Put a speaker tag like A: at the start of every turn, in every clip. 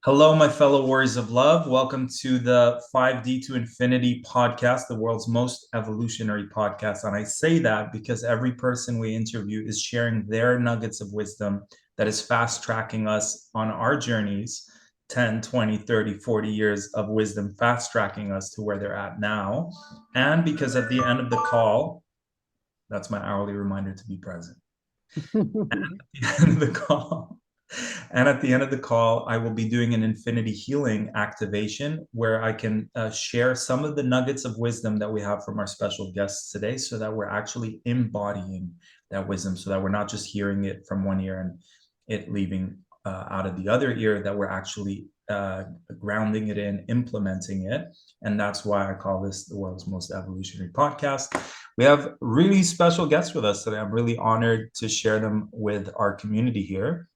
A: Hello, my fellow warriors of love. Welcome to the 5D to Infinity podcast, the world's most evolutionary podcast. And I say that because every person we interview is sharing their nuggets of wisdom that is fast tracking us on our journeys 10, 20, 30, 40 years of wisdom, fast tracking us to where they're at now. And because at the end of the call, that's my hourly reminder to be present. At the end of the call, and at the end of the call, I will be doing an infinity healing activation where I can share some of the nuggets of wisdom that we have from our special guests today so that we're actually embodying that wisdom, so that we're not just hearing it from one ear and it leaving out of the other ear, that we're actually grounding it in, implementing it. And that's why I call this the world's most evolutionary podcast. We have really special guests with us today. I'm really honored to share them with our community here.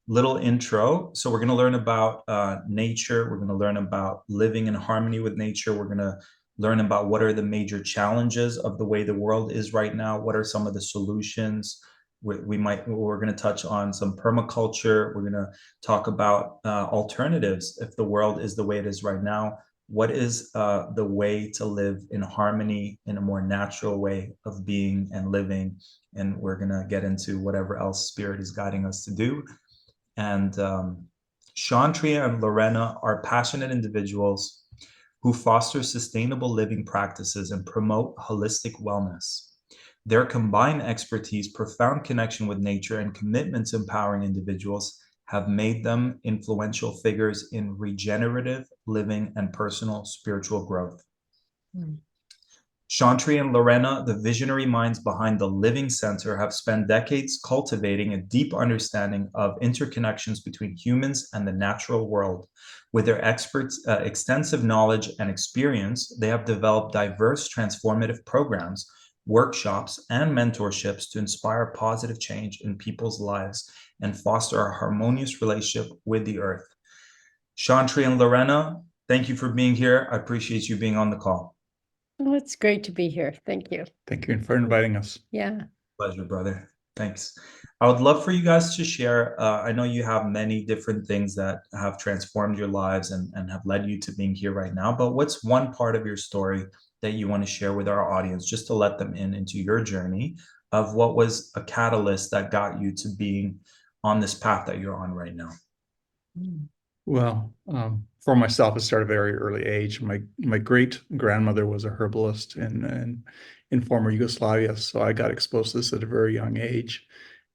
A: Little intro. So we're going to learn about nature. We're going to learn about living in harmony with nature. We're going to learn about what are the major challenges of the way the world is right now. What are some of the solutions? We're going to touch on some permaculture. We're going to talk about alternatives. If the world is the way it is right now, what is the way to live in harmony, in a more natural way of being and living? And we're going to get into whatever else spirit is guiding us to do. And Shauntree and Laurena are passionate individuals who foster sustainable living practices and promote holistic wellness. Their combined expertise, profound connection with nature, and commitment to empowering individuals have made them influential figures in regenerative living and personal spiritual growth. Shauntree and Laurena, the visionary minds behind the Living Center, have spent decades cultivating a deep understanding of interconnections between humans and the natural world. With their extensive knowledge and experience, they have developed diverse transformative programs, workshops, and mentorships to inspire positive change in people's lives and foster a harmonious relationship with the earth. Shauntree and Laurena, thank you for being here. I appreciate you being on the call.
B: Oh, it's great to be here. Thank you.
C: Thank you for inviting us.
B: Yeah.
A: Pleasure, brother. Thanks. I would love for you guys to share. I know you have many different things that have transformed your lives and have led you to being here right now, but what's one part of your story that you want to share with our audience, just to let them in into your journey of what was a catalyst that got you to being on this path that you're on right now?
C: Well, for myself, it started at a very early age. My great grandmother was a herbalist in former Yugoslavia, so I got exposed to this at a very young age.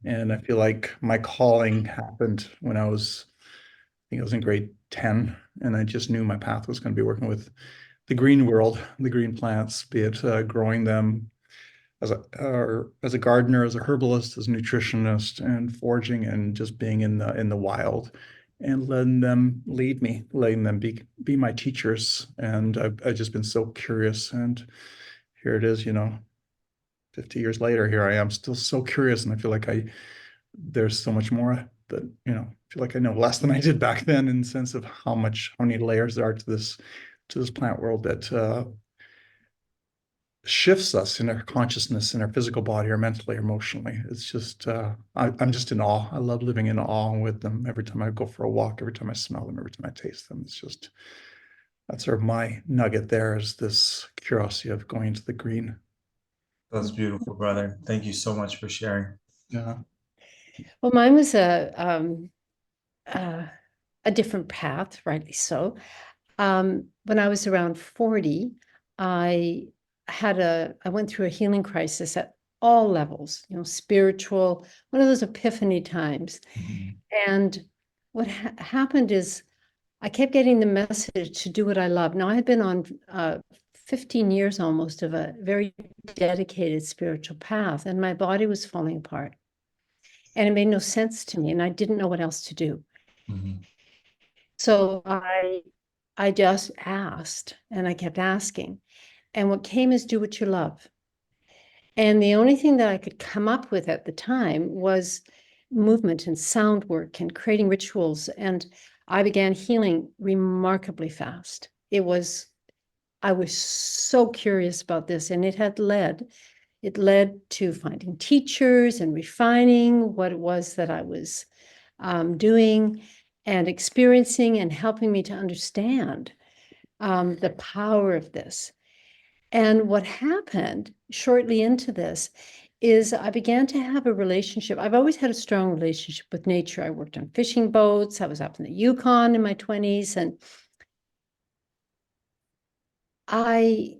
C: And I feel like my calling happened when I think I was in grade 10, and I just knew my path was going to be working with the green world, the green plants, be it growing them as a gardener, as a herbalist, as a nutritionist, and foraging, and just being in the wild, and letting them lead me, letting them be my teachers. And I've just been so curious, and here it is, 50 years later, here I am still so curious, and I feel like there's so much more that, I feel like I know less than I did back then, in the sense of how many layers there are to this plant world that shifts us in our consciousness, in our physical body, or mentally, or emotionally. It's just, I'm just in awe. I love living in awe with them. Every time I go for a walk, every time I smell them, every time I taste them, that's sort of my nugget there, is this curiosity of going into the green.
A: That's beautiful, brother. Thank you so much for sharing.
C: Yeah.
B: Well, mine was a different path, rightly so. When I was around 40, I went through a healing crisis at all levels, spiritual, one of those epiphany times. And what happened is I kept getting the message to do what I love. Now, I had been on 15 years almost of a very dedicated spiritual path, and my body was falling apart. And it made no sense to me, and I didn't know what else to do. So I just asked, and I kept asking. And what came is do what you love. And the only thing that I could come up with at the time was movement and sound work and creating rituals. And I began healing remarkably fast. I was so curious about this, and it led to finding teachers and refining what it was that I was doing. and experiencing and helping me to understand the power of this. And what happened shortly into this is I began to have a relationship. I've always had a strong relationship with nature. I worked on fishing boats. I was up in the Yukon in my 20s, and I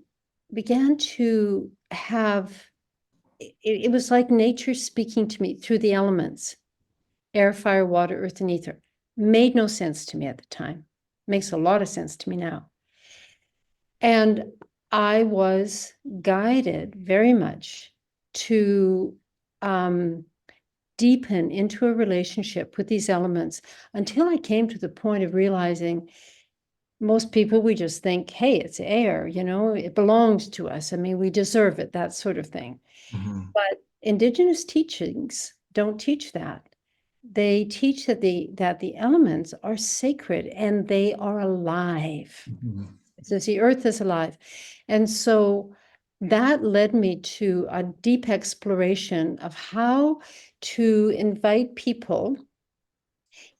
B: began to have, it was like nature speaking to me through the elements, air, fire, water, earth, and ether. Made no sense to me at the time. Makes a lot of sense to me now. And I was guided very much to deepen into a relationship with these elements until I came to the point of realizing most people, we just think, hey, it's air, you know, it belongs to us. I mean, we deserve it, that sort of thing.
A: Mhm.
B: But Indigenous teachings don't teach that. They teach that the elements are sacred and they are alive.
A: Mhm.
B: It says the earth is alive. And so that led me to a deep exploration of how to invite people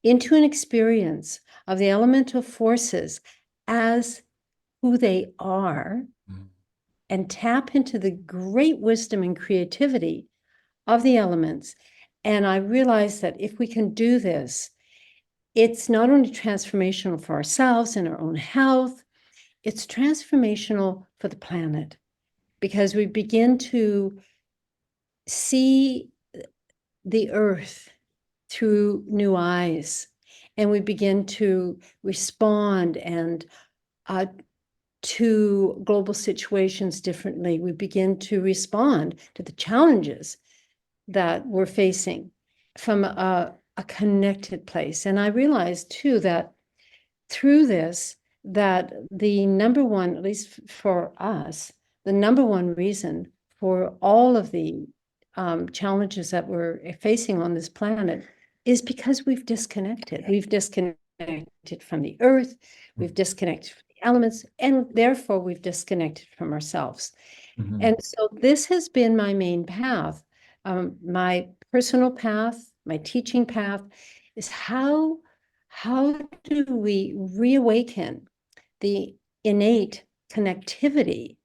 B: into an experience of the elemental forces as who they are,
A: Mhm.
B: and tap into the great wisdom and creativity of the elements. And I realized that if we can do this, it's not only transformational for ourselves and our own health, it's transformational for the planet, because we begin to see the earth through new eyes, and we begin to respond and to global situations differently. We begin to respond to the challenges that we're facing from a connected place. And I realized too that through this, that the number one, at least for us, the number one reason for all of the challenges that we're facing on this planet is because we've disconnected. We've disconnected from the earth, we've disconnected from the elements, and therefore we've disconnected from ourselves.
A: Mhm.
B: And so this has been my main path. My personal path, my teaching path is how do we reawaken the innate connectivity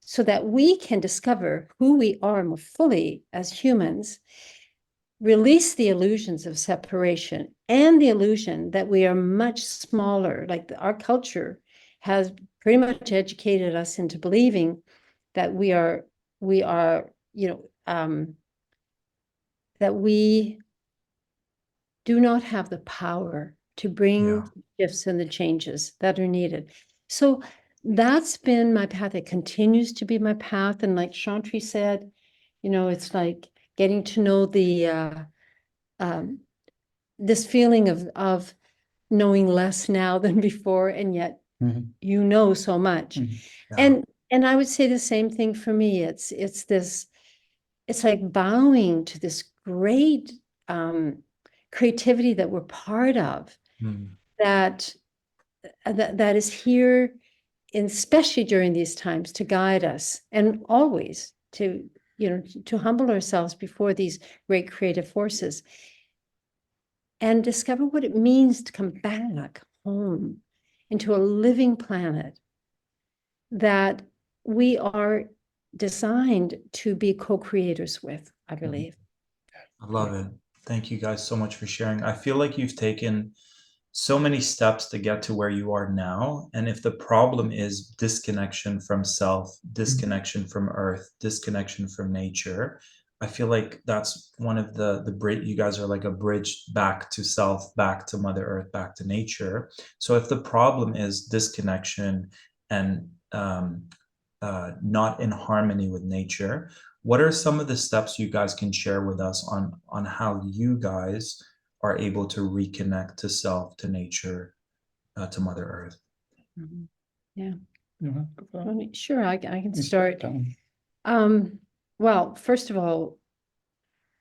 B: so that we can discover who we are more fully as humans, release the illusions of separation and the illusion that we are much smaller. Like our culture has pretty much educated us into believing that we are, you know, that we do not have the power to bring shifts and the changes that are needed. So that's been my path. It continues to be my path. And like Shauntree said, you know, it's like getting to know the this feeling of knowing less now than before, and yet you know so much.
A: Yeah.
B: And I would say the same thing for me. It's this, it's like bowing to this great creativity that we're part of,
A: Mhm.
B: that that is here, especially during these times, to guide us, and always to, you know, to humble ourselves before these great creative forces and discover what it means to come back home into a living planet that we are designed to be co-creators with, I believe.
A: I love it. Thank you guys so much for sharing. I feel like you've taken so many steps to get to where you are now. And if the problem is disconnection from self, disconnection from earth, disconnection from nature, I feel like that's one of the bridge. You guys are like a bridge back to self, back to Mother Earth, back to nature. So if the problem is disconnection and not in harmony with nature, what are some of the steps you guys can share with us on how you guys are able to reconnect to self, to nature, to Mother Earth?
B: Mhm. Yeah.
C: Yeah.
B: Sure, I can
C: You
B: start.
C: down.
B: Well, first of all,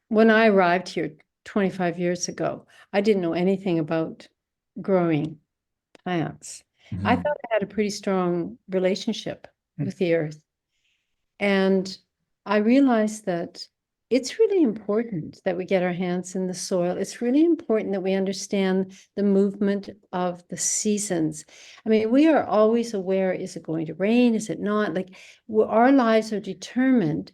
B: when I arrived here 25 years ago, I didn't know anything about growing plants. I
A: Mhm.
B: thought I had a pretty strong relationship
C: Mm.
B: with the earth. And I realized that it's really important that we get our hands in the soil. It's really important that we understand the movement of the seasons. I mean, we are always aware, is it going to rain? Is it not? Like, our lives are determined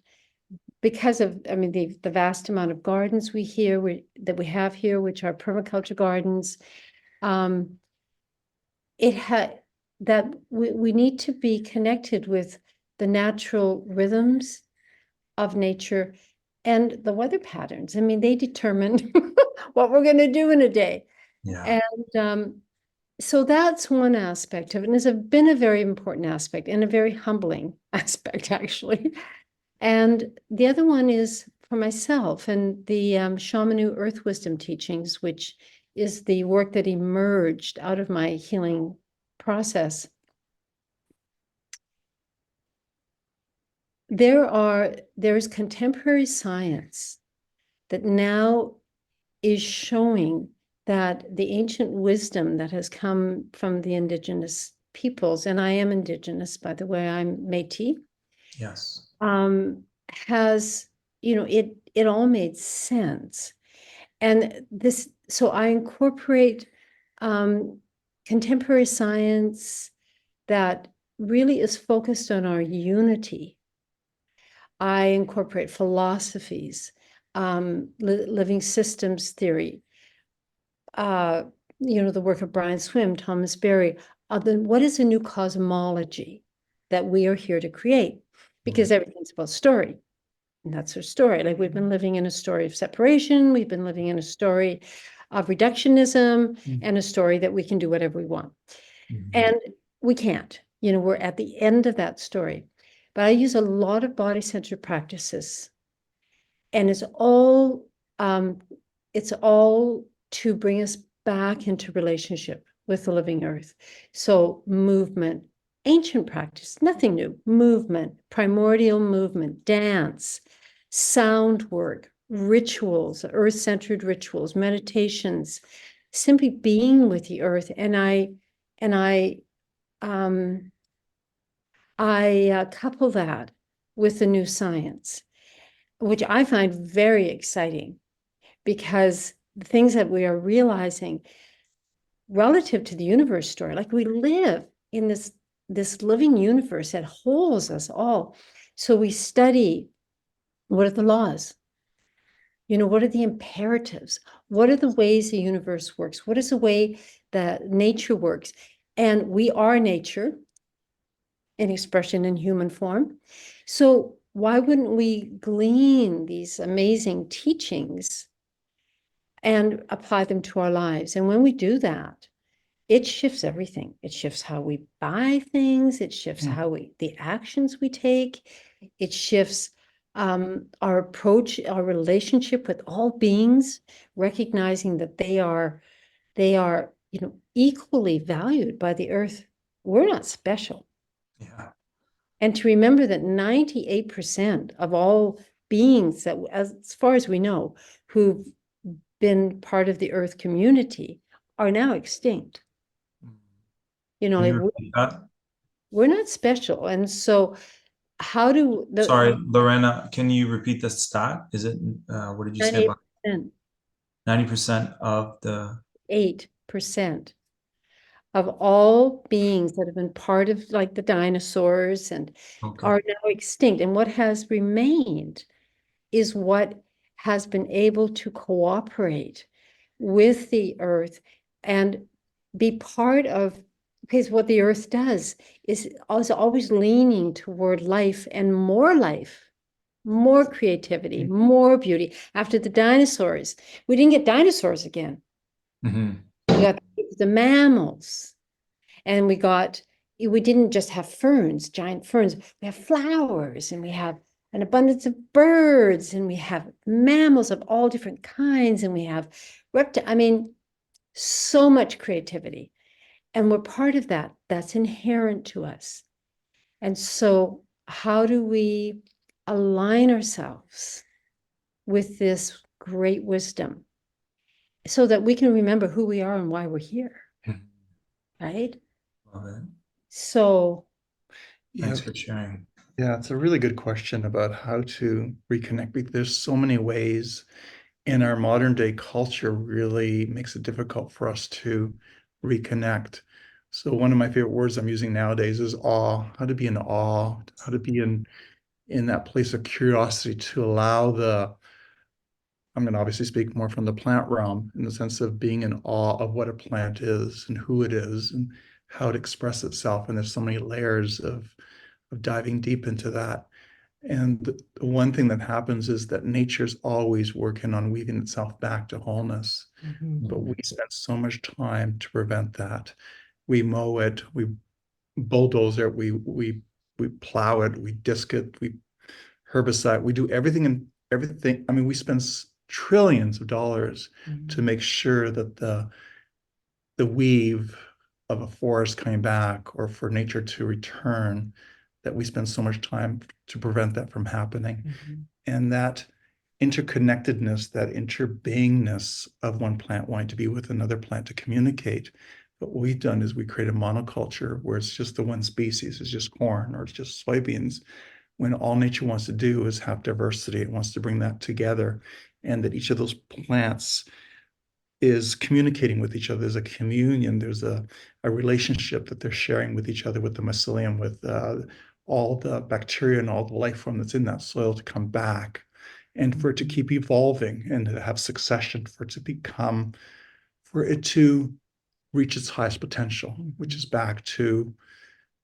B: because of, I mean, the vast amount of gardens that we have here, which are permaculture gardens. That we need to be connected with the natural rhythms of nature and the weather patterns. I mean, they determine what we're going to do in a day.
A: Yeah.
B: And so that's one aspect of it. And it's been a very important aspect and a very humbling aspect, actually. And the other one is for myself and the Shamanu Earth Wisdom teachings, which is the work that emerged out of my healing process. There is contemporary science that now is showing that the ancient wisdom that has come from the indigenous peoples, and I am indigenous, by the way, I'm Métis.
A: Yes.
B: Has, it all made sense. And so I incorporate contemporary science that really is focused on our unity. I incorporate philosophies, living systems theory, the work of Brian Swimme, Thomas Berry. What is a new cosmology that we are here to create? Because everything's about story. And that's our story. Like, we've been living in a story of separation. We've been living in a story of reductionism and a story that we can do whatever we want. And we can't. We're at the end of that story. But I use a lot of body-centered practices. And it's all to bring us back into relationship with the living earth. So movement, ancient practice, nothing new, movement, primordial movement, dance, sound work, rituals, earth-centered rituals, meditations, simply being with the earth. And I couple that with the new science, which I find very exciting, because the things that we are realizing relative to the universe story, like, we live in this living universe that holds us all. So we study, what are the laws? What are the imperatives? What are the ways the universe works? What is the way that nature works? And we are nature, an expression in human form. So why wouldn't we glean these amazing teachings and apply them to our lives? And when we do that, it shifts everything. It shifts how we buy things. It shifts the actions we take. It shifts our approach, our relationship with all beings, recognizing that they are, equally valued by the earth. We're not special.
A: Yeah.
B: And to remember that 98% of all beings that, as far as we know, who've been part of the earth community are now extinct.
A: Can you repeat that?
B: We're not special. And so how do
A: Sorry, Laurena, can you repeat the stat? Is it, what did you say about 90% of the
B: 8% of all beings that have been part of, like, the dinosaurs and are now extinct? And what has remained is what has been able to cooperate with the earth and be part of, because what the earth does is always leaning toward life and more creativity, more beauty. After the dinosaurs, we didn't get dinosaurs again. We got the mammals, and we didn't just have ferns, giant ferns. We have flowers, and we have an abundance of birds, and we have mammals of all different kinds, and we have I mean, so much creativity. And we're part of that. That's inherent to us. And so how do we align ourselves with this great wisdom so that we can remember who we are and why we're here? Right?
A: Love it.
B: So
A: Thanks for sharing.
C: Yeah, it's a really good question about how to reconnect, because there's so many ways, and our modern day culture really makes it difficult for us to reconnect. So one of my favorite words I'm using nowadays is awe, how to be in awe, how to be in that place of curiosity to allow I'm going to obviously speak more from the plant realm in the sense of being in awe of what a plant is and who it is and how it expresses itself. And there's so many layers of diving deep into that. And the one thing that happens is that nature's always working on weaving itself back to wholeness. But we spend so much time to prevent that. We mow it, we bulldoze it, we plow it, we disc it, we herbicide, we do everything and everything. I mean, we spend trillions of dollars to make sure that the weave of a forest coming back or for nature to return, that we spend so much time to prevent that from happening. And that interconnectedness, that interbeingness of one plant wanting to be with another plant to communicate. But what we've done is we create a monoculture where it's just the one species, it's just corn or it's just soybeans, when all nature wants to do is have diversity. It wants to bring that together, and that each of those plants is communicating with each other. There's a communion, there's a relationship that they're sharing with each other, with the mycelium, with all the bacteria and all the life form that's in that soil to come back, and for it to keep evolving and to have succession, for it to reach its highest potential, which is back to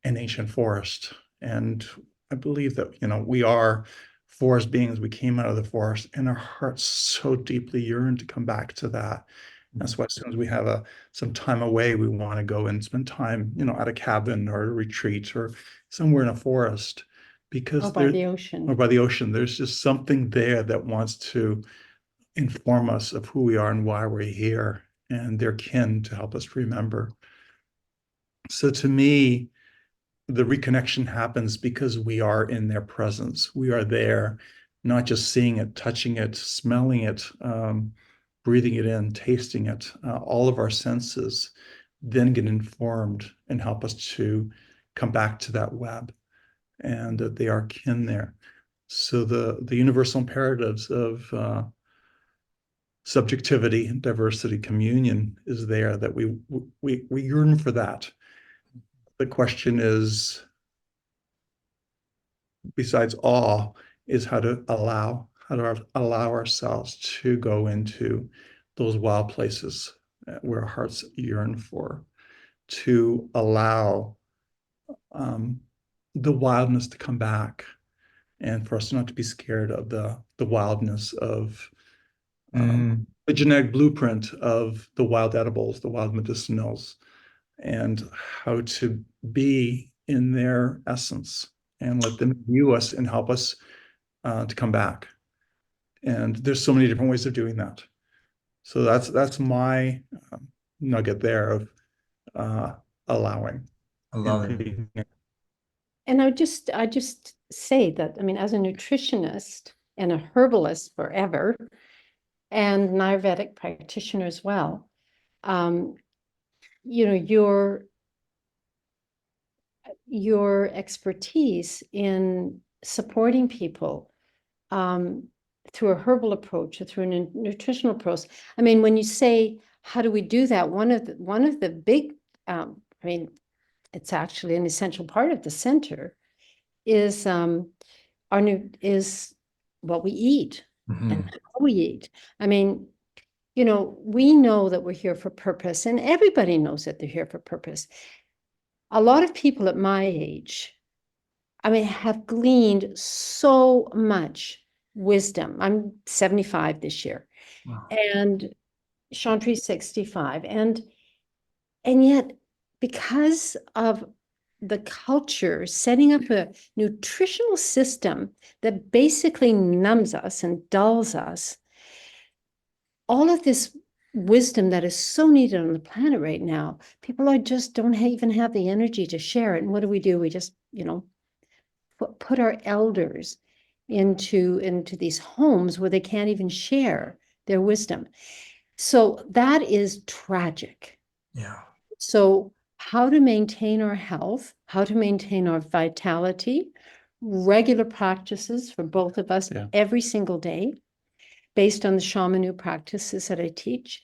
C: an ancient forest. And I believe that, we are forest beings. We came out of the forest, and our hearts so deeply yearn to come back to that. That's why as soon as we have some time away, we want to go and spend time, at a cabin or a retreat or somewhere in a forest, because
B: Or by the ocean.
C: or by the ocean, there's just something there that wants to inform us of who we are and why we're here, and they're kin to help us remember. So to me, the reconnection happens because we are in their presence. We are there, not just seeing it, touching it, smelling it, breathing it in, tasting it. All of our senses then get informed and help us to come back to that web, and that they are kin there. So the universal imperatives of subjectivity, diversity, communion is there, that we yearn for that. The question is, besides awe, is how to allow ourselves to go into those wild places where our hearts yearn for, to allow the wildness to come back, and for us not to be scared of the wildness of the genetic blueprint of the wild edibles, the wild medicinals, and how to be in their essence and let them view us and help us to come back. And there's so many different ways of doing that. So that's my nugget there of allowing.
A: I love it.
B: And I just say that, I mean, as a nutritionist and a herbalist forever, and an Ayurvedic practitioner as well, your expertise in supporting people through a herbal approach or through a nutritional approach. I mean, when you say, how do we do that? One of the big, I mean, it's actually an essential part of the center is what we eat and how we eat. I mean, we know that we're here for purpose, and everybody knows that they're here for purpose. A lot of people at my age, I mean, have gleaned so much wisdom. I'm 75 this year.
A: Wow.
B: And Shauntree 65. And yet, because of the culture setting up a nutritional system that basically numbs us and dulls us, all of this wisdom that is so needed on the planet right now, people are just don't even have the energy to share it. And what do? We just, put our elders into these homes where they can't even share their wisdom. So that is tragic.
A: Yeah.
B: So how to maintain our health, how to maintain our vitality, regular practices for both of us every single day, based on the shamanu practices that I teach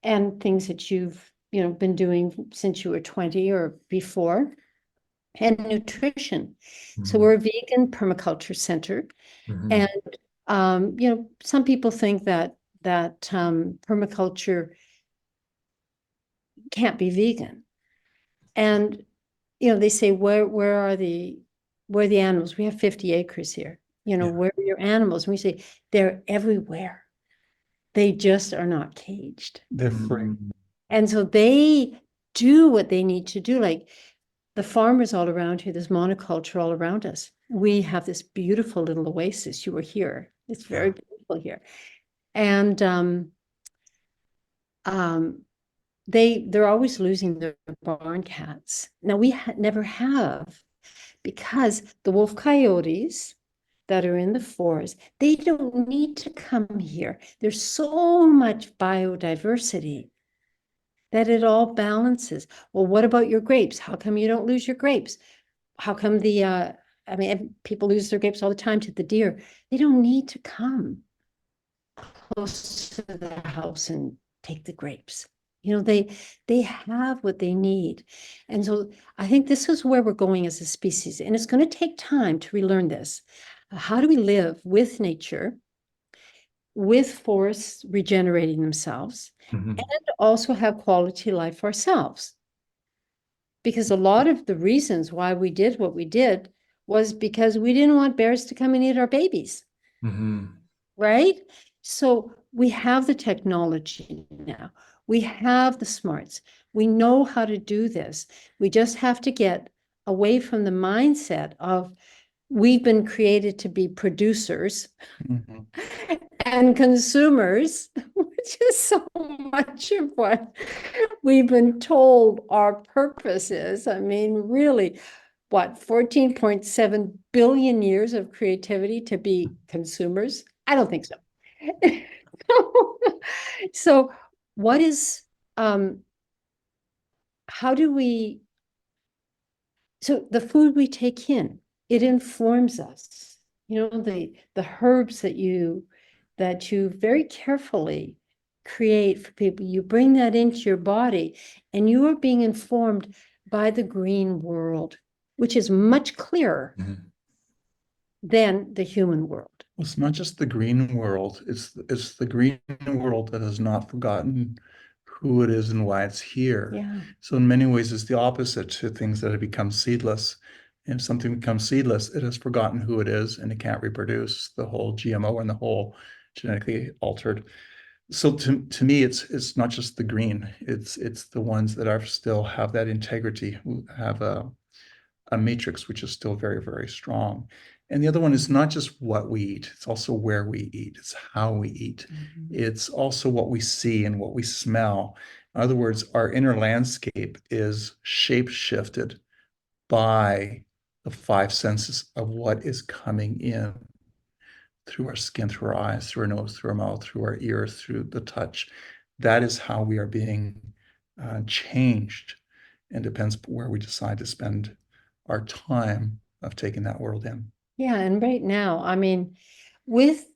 B: and things that you've, been doing since you were 20 or before, and nutrition. So we're a vegan permaculture center. And, some people think that permaculture can't be vegan. And, they say, where are the animals? We have 50 acres here. Where are your animals? And we say, they're everywhere. They just are not caged.
C: They're free.
B: And so they do what they need to do. Like the farmers all around here, there's monoculture all around us. We have this beautiful little oasis. You were here. It's very beautiful here. And they're always losing their barn cats. Now we never have, because the wolf coyotes that are in the forest, they don't need to come here. There's so much biodiversity that it all balances. Well, what about your grapes? How come you don't lose your grapes? How come people lose their grapes all the time to the deer? They don't need to come close to their house and take the grapes. They have what they need. And so I think this is where we're going as a species. And it's going to take time to relearn this. How do we live with nature, with forests regenerating themselves, and also have quality life ourselves? Because a lot of the reasons why we did what we did was because we didn't want bears to come and eat our babies. Right? So we have the technology now. We have the smarts. We know how to do this. We just have to get away from the mindset of we've been created to be producers and consumers, which is so much of what we've been told our purpose is. I mean, really, what, 14.7 billion years of creativity to be consumers? I don't think so. So what is, how do we, so the food we take in, it informs us, the herbs that you very carefully create for people, you bring that into your body and you are being informed by the green world, which is much clearer than the human world.
C: It's not just the green world, it's the green world that has not forgotten who it is and why it's here.
B: Yeah.
C: So in many ways, it's the opposite to things that have become seedless. And if something becomes seedless, it has forgotten who it is and it can't reproduce, the whole GMO and the whole genetically altered. So to me, it's not just the green, it's the ones that are still have that integrity, who have a matrix which is still very, very strong. And the other one is not just what we eat, it's also where we eat, it's how we eat. It's also what we see and what we smell. In other words, our inner landscape is shape-shifted by the five senses of what is coming in through our skin, through our eyes, through our nose, through our mouth, through our ears, through the touch. That is how we are being changed, and depends where we decide to spend our time of taking that world in.
B: Yeah, and right now, I mean, with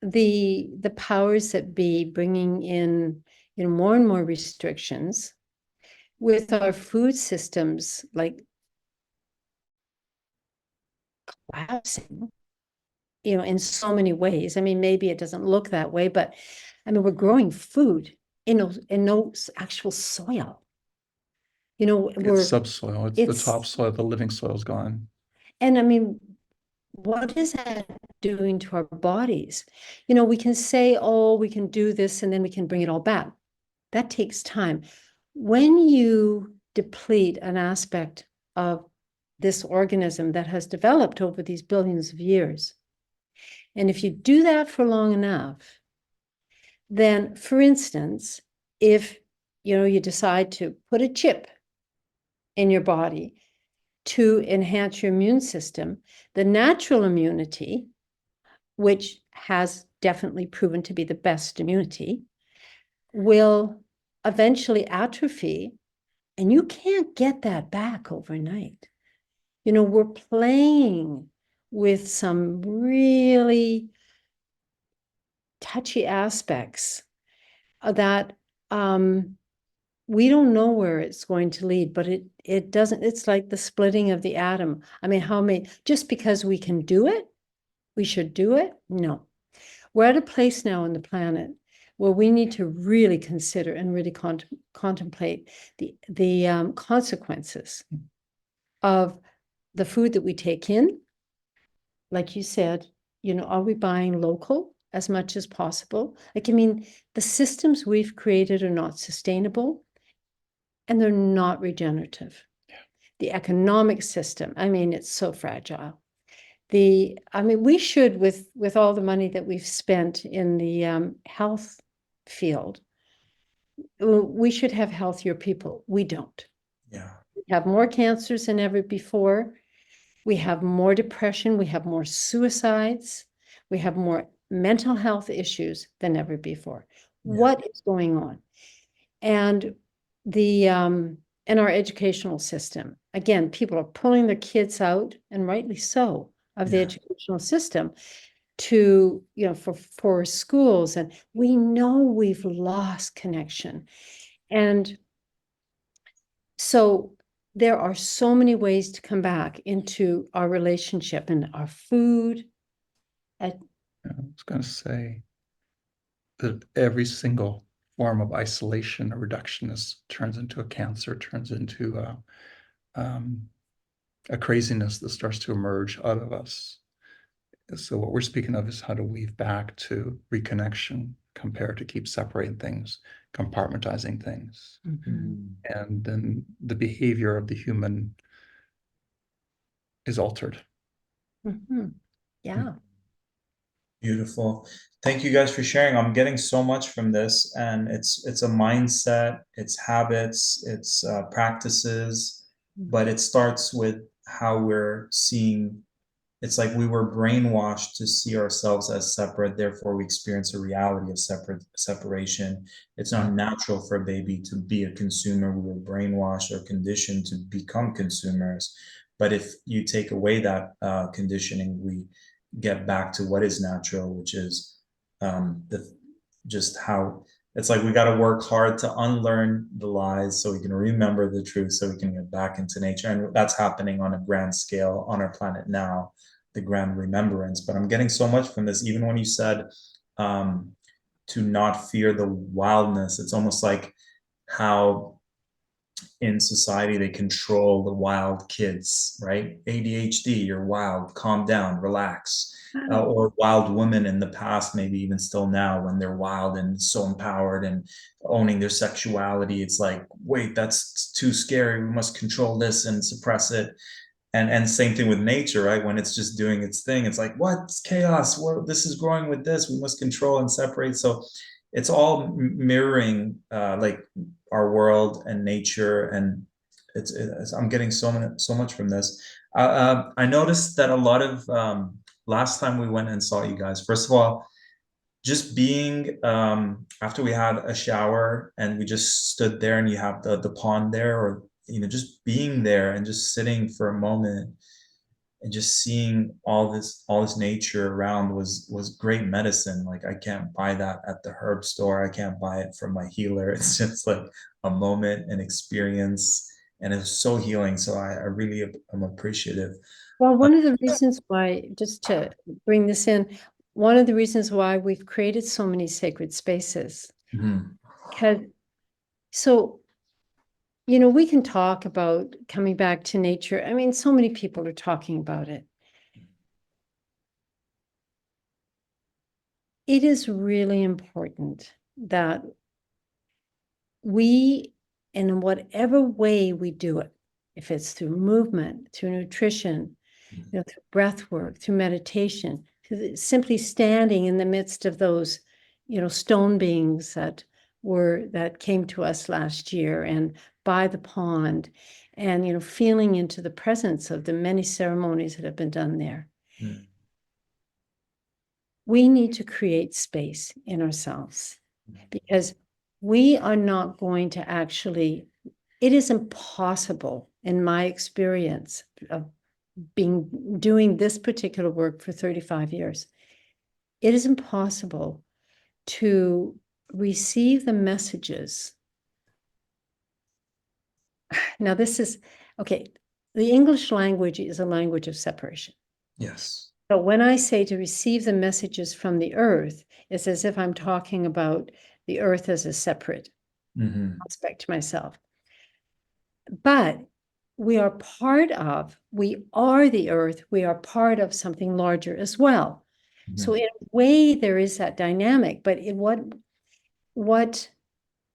B: the powers that be bringing in, more and more restrictions, with our food systems like collapsing, in so many ways. I mean, maybe it doesn't look that way, but I mean, we're growing food in no actual soil.
C: It's subsoil. It's the topsoil. The living soil is gone.
B: And I mean, what is that doing to our bodies? We can say, oh, we can do this and then we can bring it all back. That takes time. When you deplete an aspect of this organism that has developed over these billions of years, and if you do that for long enough, then, for instance, if you decide to put a chip in your body to enhance your immune system, the natural immunity, which has definitely proven to be the best immunity, will eventually atrophy, and you can't get that back overnight. we're playing with some really touchy aspects that we don't know where it's going to lead, but it doesn't, it's like the splitting of the atom. I mean, just because we can do it, we should do it? No. We're at a place now on the planet where we need to really consider and really contemplate the consequences of the food that we take in. Like you said, are we buying local as much as possible? The systems we've created are not sustainable and they're not regenerative. Yeah. The economic system, it's so fragile. We should, with all the money that we've spent in the health field, we should have healthier people. We don't.
A: Yeah.
B: We have more cancers than ever before. We have more depression. We have more suicides. We have more mental health issues than ever before. Yeah. What is going on? And in our educational system, again, people are pulling their kids out, and rightly so, of the educational system to, for schools. And we know we've lost connection. And so there are so many ways to come back into our relationship and our food.
C: I was going to say that every single form of isolation or reductionist turns into a cancer, turns into a craziness that starts to emerge out of us. So what we're speaking of is how to weave back to reconnection compared to keep separating things, compartmentalizing things. Mm-hmm. And then the behavior of the human is altered.
B: Mm-hmm. Yeah.
A: Beautiful. Thank you guys for sharing. I'm getting so much from this, and it's a mindset, it's habits, it's practices, but it starts with how we're seeing. It's like we were brainwashed to see ourselves as separate, therefore we experience a reality of separation. It's not natural for a baby to be a consumer. We were brainwashed or conditioned to become consumers. But if you take away that conditioning, we get back to what is natural, which is just how it's like we got to work hard to unlearn the lies so we can remember the truth, so we can get back into nature. And that's happening on a grand scale on our planet now, the grand remembrance. But I'm getting so much from this, even when you said to not fear the wildness. It's almost like how in society they control the wild kids, right? ADHD, you're wild, calm down, relax. Or wild women in the past, maybe even still now, when they're wild and so empowered and owning their sexuality, it's like, wait, that's too scary, we must control this and suppress it. And same thing with nature, right? When it's just doing its thing, it's like, what? It's chaos. This is growing with this, we must control and separate. So it's all mirroring like our world and nature, and it's I'm getting so much from this. I noticed that a lot of last time we went and saw you guys, first of all, just being after we had a shower and we just stood there, and you have the pond there, or just being there and just sitting for a moment and just seeing all this nature around was great medicine. Like, I can't buy that at the herb store, I can't buy it from my healer. It's just like a moment, an experience, and it's so healing. So I really am appreciative.
B: Well, one of the reasons why, just to bring this in, one of the reasons why we've created so many sacred spaces, because we can talk about coming back to nature. I mean, so many people are talking about it. It is really important that we, in whatever way we do it, if it's through movement, through nutrition, through breath work, through meditation, through simply standing in the midst of those, stone beings that came to us last year, and by the pond, and feeling into the presence of the many ceremonies that have been done there. We need to create space in ourselves, because we are not going to it is impossible, in my experience of doing this particular work for 35 years, it is impossible to receive the messages. Now, this is, okay, the English language is a language of separation.
A: Yes.
B: So when I say to receive the messages from the earth, it's as if I'm talking about the earth as a separate aspect to myself. But we are the earth, we are part of something larger as well. So in a way, there is that dynamic, but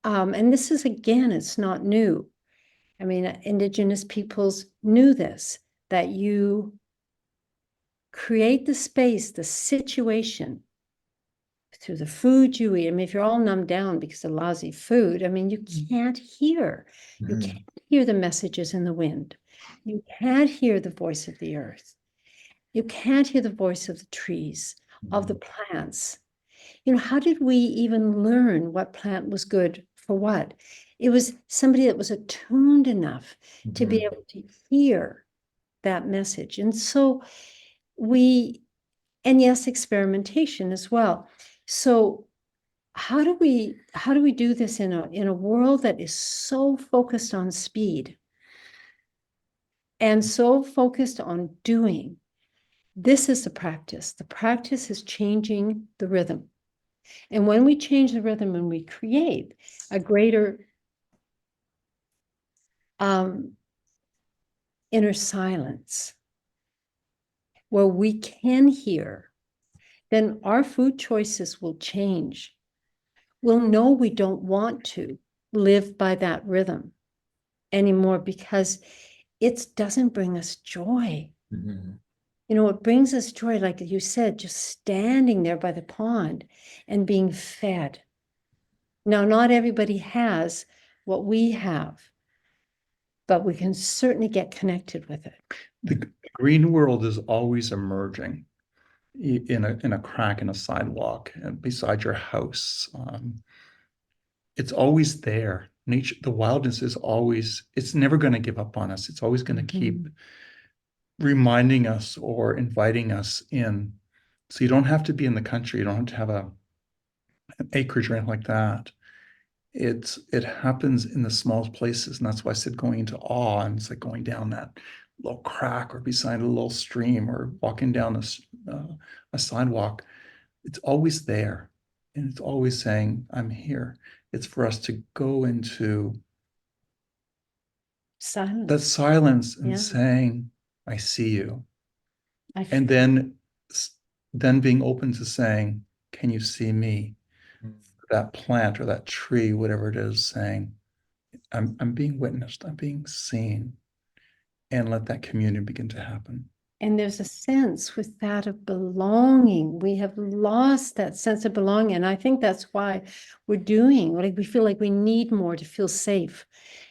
B: and this is, again, it's not new. I mean, Indigenous peoples knew this, that you create the space, the situation through the food you eat. I mean, if you're all numbed down because of lousy food, I mean, you can't hear. You can't hear the messages in the wind. You can't hear the voice of the earth. You can't hear the voice of the trees, of the plants. How did we even learn what plant was good for what? It was somebody that was attuned enough to be able to hear that message. And so and yes, experimentation as well. So how do we do this in a world that is so focused on speed and so focused on doing? This is the practice. The practice is changing the rhythm. And when we change the rhythm and we create a greater inner silence where we can hear, then our food choices will change. We'll know we don't want to live by that rhythm anymore because it doesn't bring us joy. It brings us joy, like you said, just standing there by the pond and being fed. Now, not everybody has what we have, but we can certainly get connected with it.
C: The green world is always emerging in a crack in a sidewalk and beside your house. It's always there. Nature, the wildness is always, it's never going to give up on us. It's always going to keep reminding us or inviting us in. So you don't have to be in the country. You don't have to have an acreage or anything like that. It happens in the smallest places. And that's why I said going into awe, and it's like going down that little crack or beside a little stream or walking down a sidewalk. It's always there. And it's always saying, I'm here. It's for us to go into
B: silence.
C: That silence and saying, I see you. And then being open to saying, can you see me? That plant or that tree, whatever it is, saying, I'm being witnessed, I'm being seen. And let that communion begin to happen.
B: And there's a sense with that of belonging. We have lost that sense of belonging. And I think that's why we're we feel like we need more to feel safe.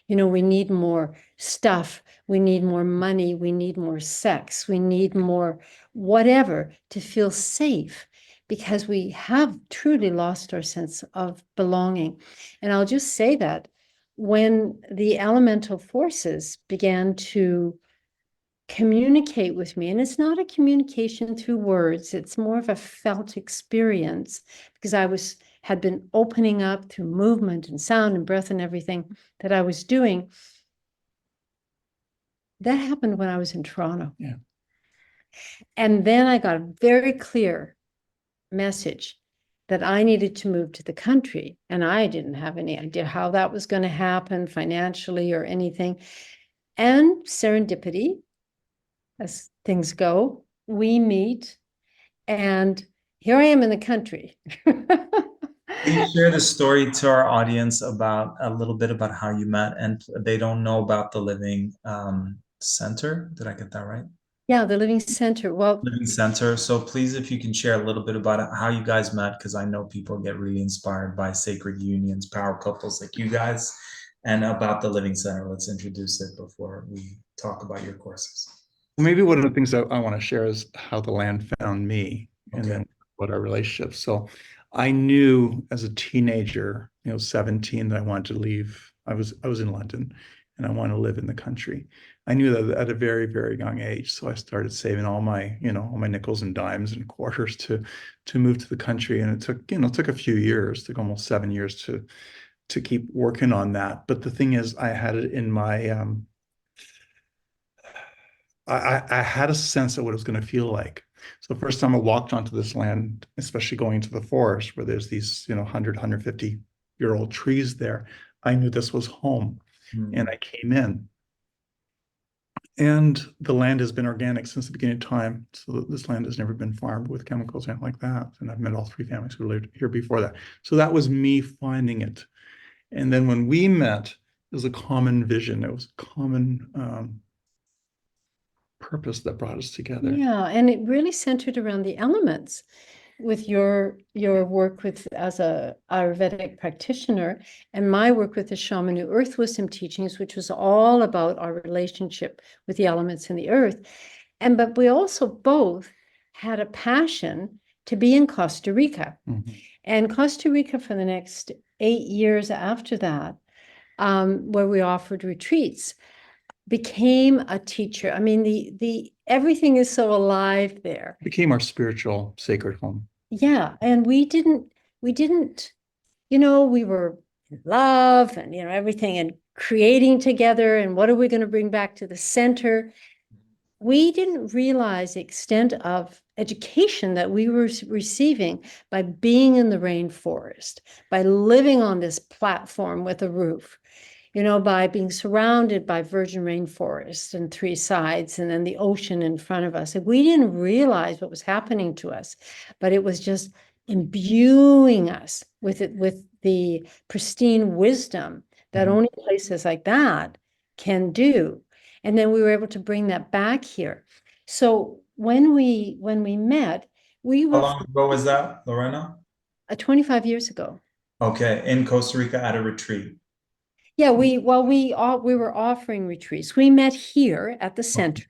B: We need more stuff. We need more money. We need more sex. We need more whatever to feel safe, because we have truly lost our sense of belonging. And I'll just say that when the elemental forces began to communicate with me, and it's not a communication through words, it's more of a felt experience, because I had been opening up through movement and sound and breath and everything that I was doing. That happened when I was in Toronto.
C: Yeah.
B: And then I got a very clear message that I needed to move to the country, and I didn't have any idea how that was going to happen financially or anything. And serendipity, as things go, we meet, and here I am in the country.
A: Can you share the story to our audience about a little bit about how you met? And they don't know about the Living Center. Did I get that right?
B: Yeah, the Living Center. Well,
A: Living Center. So please, if you can share a little bit about how you guys met, because I know people get really inspired by sacred unions, power couples like you guys, and about the Living Center. Let's introduce it before we talk about your courses.
C: Maybe one of the things that I want to share is how the land found me, and then what our relationship. So I knew as a teenager, 17, that I wanted to leave. I was in London, and I want to live in the country. I knew that at a very, very young age. So I started saving all my, all my nickels and dimes and quarters to move to the country. And it took a few years, took almost 7 years to keep working on that. But the thing is, I had it in my I had a sense of what it was going to feel like. So the first time I walked onto this land, especially going to the forest where there's these, 150-year-old trees there, I knew this was home. And I came in. And the land has been organic since the beginning of time. So this land has never been farmed with chemicals, anything like that. And I've met all three families who lived here before that. So that was me finding it. And then when we met, it was a common vision. It was a common purpose that brought us together.
B: Yeah, and it really centered around the elements with your work with as a Ayurvedic practitioner and my work with the Shamanu Earth Wisdom teachings, which was all about our relationship with the elements in the earth. But we also both had a passion to be in Costa Rica. And Costa Rica for the next 8 years after that, where we offered retreats, became a teacher. I mean, the everything is so alive there.
C: It became our spiritual sacred home.
B: Yeah, and we didn't, we were in love and everything and creating together and what are we going to bring back to the center? We didn't realize the extent of education that we were receiving by being in the rainforest, by living on this platform with a roof, by being surrounded by virgin rainforest and 3 sides and then the ocean in front of us. And we didn't realize what was happening to us, but it was just imbuing us with the pristine wisdom that only places like that can do. And then we were able to bring that back here. So when we met, we were—
A: How long ago was that, Laurena?
B: 25 years ago.
A: Okay, in Costa Rica at a retreat.
B: Yeah, we were offering retreats. We met here at the center.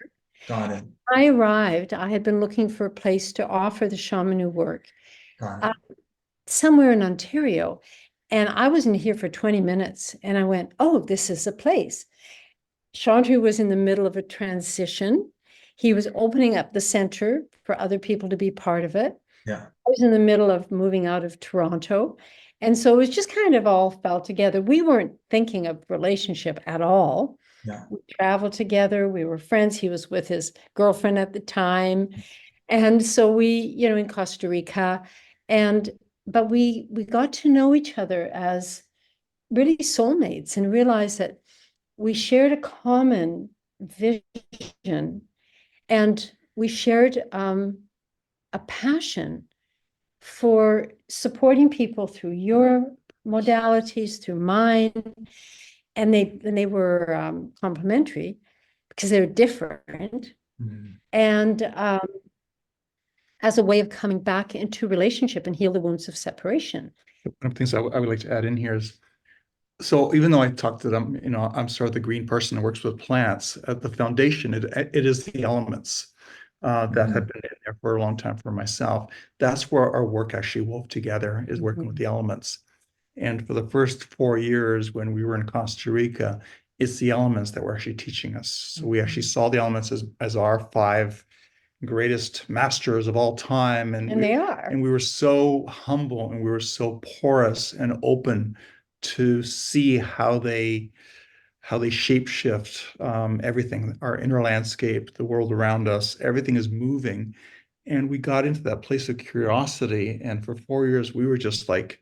A: Got it.
B: I arrived. I had been looking for a place to offer the shamanu work somewhere in Ontario. And I wasn't here for 20 minutes. And I went, oh, this is a place. Shauntree was in the middle of a transition. He was opening up the center for other people to be part of it.
A: Yeah.
B: I was in the middle of moving out of Toronto. And so it was just kind of all fell together. We weren't thinking of relationship at all.
A: Yeah.
B: We traveled together. We were friends. He was with his girlfriend at the time. And so we, in Costa Rica, but we got to know each other as really soulmates and realized that we shared a common vision and we shared a passion for supporting people through your modalities, through mine, and they were complementary because they're different, and as a way of coming back into relationship and heal the wounds of separation.
C: One of the things I would like to add in here is, so even though I talked to them, I'm sort of the green person who works with plants. At the foundation, it is the elements that have been in there for a long time for myself. That's where our work actually wove together, is working with the elements. And for the first 4 years when we were in Costa Rica, it's the elements that were actually teaching us. So we actually saw the elements as our 5 greatest masters of all time. And
B: they are.
C: And we were so humble and we were so porous and open to see how they shapeshift everything, our inner landscape, the world around us, everything is moving. And we got into that place of curiosity. And for 4 years, we were just like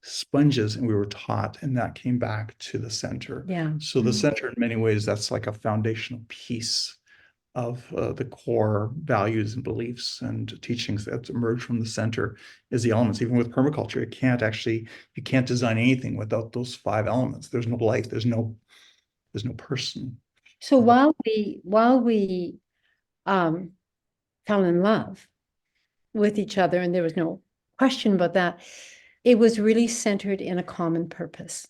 C: sponges and we were taught, and that came back to the center.
B: Yeah.
C: So the center, in many ways, that's like a foundational piece of the core values and beliefs and teachings that emerge from the center is the elements. Even with permaculture, you can't design anything without those 5 elements. There's no life, there's no person.
B: So while we fell in love with each other, and there was no question about that, it was really centered in a common purpose.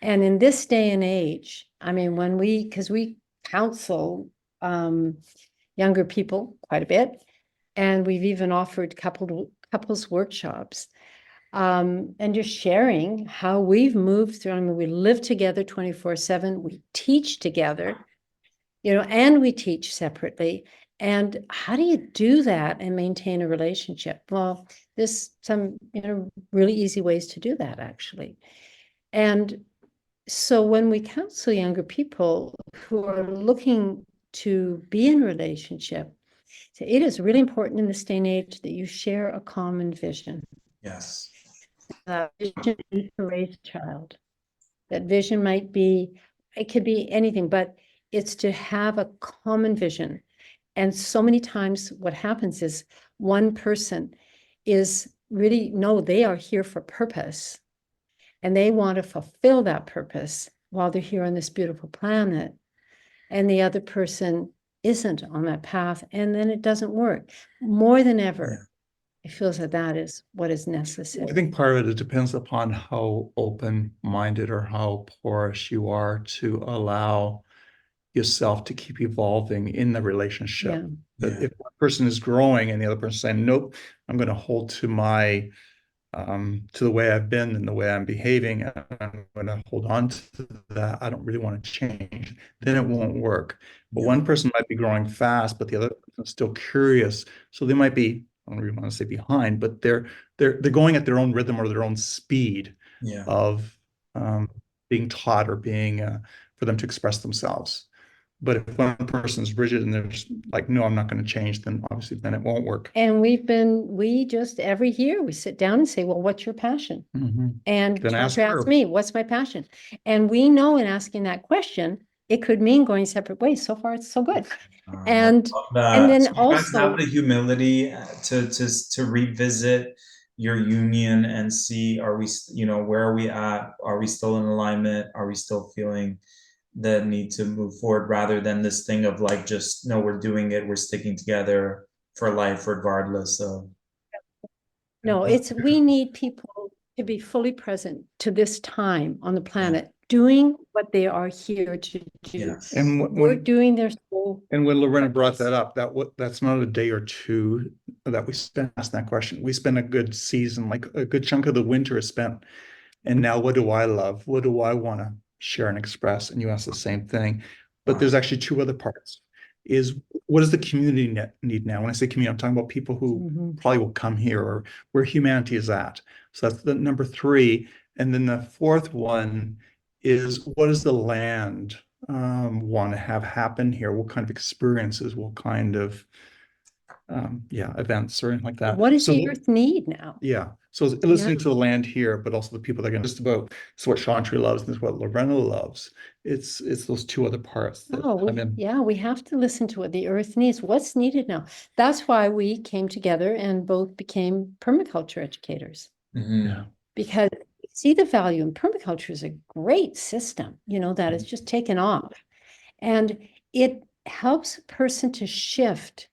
B: And in this day and age, I mean, because we counsel younger people quite a bit, and we've even offered couples workshops. and just sharing how we've moved through. I mean, we live together 24/7. We teach together, and we teach separately. And how do you do that and maintain a relationship? Well, there's some, really easy ways to do that, actually. And so when we counsel younger people who are looking to be in a relationship, it is really important in this day and age that you share a common vision.
A: Yes.
B: Vision to raise a child. That vision it could be anything, but it's to have a common vision. And so many times what happens is one person is really, no, they are here for purpose. And they want to fulfill that purpose while they're here on this beautiful planet. And the other person isn't on that path. And then it doesn't work. More than ever, it feels that is what is necessary.
C: I think part of it depends upon how open-minded or how porous you are to allow yourself to keep evolving in the relationship. But if one person is growing and the other person is saying, nope, I'm going to hold to my to the way I've been and the way I'm behaving, and I'm going to hold on to that, I don't really want to change, then it won't work. But one person might be growing fast, but the other person is still curious. So they might be, I don't really want to say behind, but they're going at their own rhythm or their own speed of being taught or being for them to express themselves. But if one person is rigid and they're just like, no, I'm not going to change, then obviously then it won't work.
B: And we just every year we sit down and say, well, what's your passion? And
C: then
B: ask me, what's my passion? And we know in asking that question, it could mean going separate ways. So far, it's so good. And then
A: so also have the humility to revisit your union and see, are we, where are we at? Are we still in alignment? Are we still feeling the need to move forward, rather than this thing of like, just, no, we're doing it, we're sticking together for life regardless of.
B: No, we need people to be fully present to this time on the planet, doing what they are here to do.
C: And
B: we're doing their soul.
C: And when Laurena brought that up, that's not a day or two that we spent asking that question. We spent a good season, like a good chunk of the winter is spent. And now, what do I love? What do I want to share and express? And you ask the same thing. But there's actually two other parts. Is what does the community need now? When I say community, I'm talking about people who probably will come here, or where humanity is at. So that's the number three. And then the fourth one is, what does the land want to have happen here? What kind of experiences? What kind of events or anything like that?
B: What does the earth need now?
C: So listening to the land here, but also the people that are going to just about, it's what Shauntree loves and it's what Laurena loves. It's those two other parts.
B: We have to listen to what the earth needs. What's needed now? That's why we came together and both became permaculture educators. Because we see the value, and permaculture is a great system, that is just taken off. And it helps a person to shift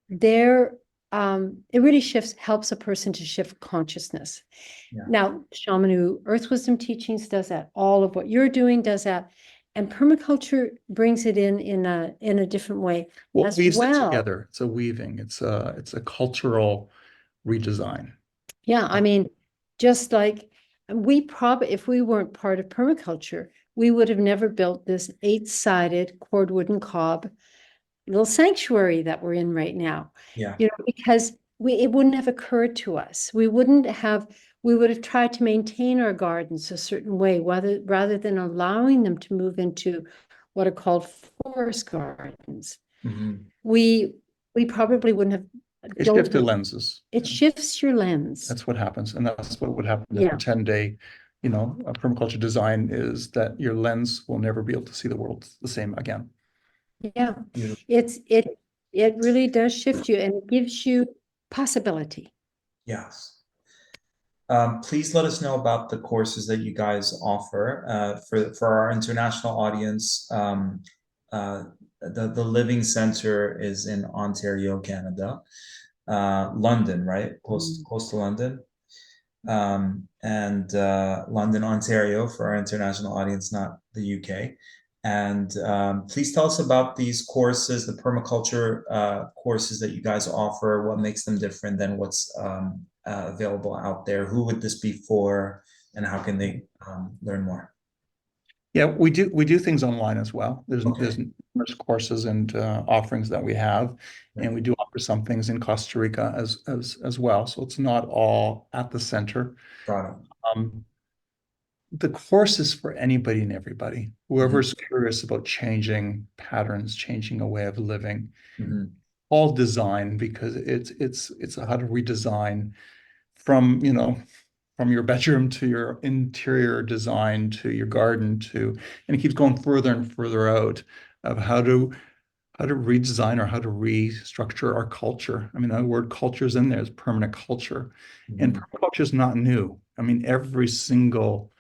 B: it really helps a person to shift consciousness. Now, Shamanu Earth Wisdom Teachings does that. All of what you're doing does that. And permaculture brings it in a different way.
C: Well, it weaves it together. It's a weaving. It's a cultural redesign.
B: I mean, just like if we weren't part of permaculture, we would have never built this 8-sided cordwood and cob little sanctuary that we're in right now. Because it wouldn't have occurred to us. We would have tried to maintain our gardens a certain way, rather than allowing them to move into what are called forest gardens. We probably wouldn't have.
C: It shifts the lenses.
B: It shifts your lens.
C: That's what happens. And that's what would happen in a 10-day, a permaculture design, is that your lens will never be able to see the world the same again.
B: It really does shift you, and it gives you possibility.
A: Please let us know about the courses that you guys offer for our international audience. The Living Center is in Ontario, Canada, London, right? Close to London. And London, Ontario for our international audience, not the UK. And please tell us about these courses, the permaculture courses that you guys offer. What makes them different than what's available out there? Who would this be for, and how can they learn more?
C: Yeah, we do things online as well. There's
A: Okay.
C: numerous courses and offerings that we have, and we do offer some things in Costa Rica as well. So it's not all at the center.
A: Got it.
C: The course is for anybody and everybody. Whoever's
A: Mm-hmm.
C: curious about changing patterns, changing a way of living,
A: Mm-hmm.
C: all design, because it's how to redesign from, from your bedroom to your interior design to your garden and it keeps going further and further out of how to redesign or how to restructure our culture. I mean, the word culture is in there, is permanent culture. And
A: Mm-hmm.
C: permaculture is not new. I mean, every single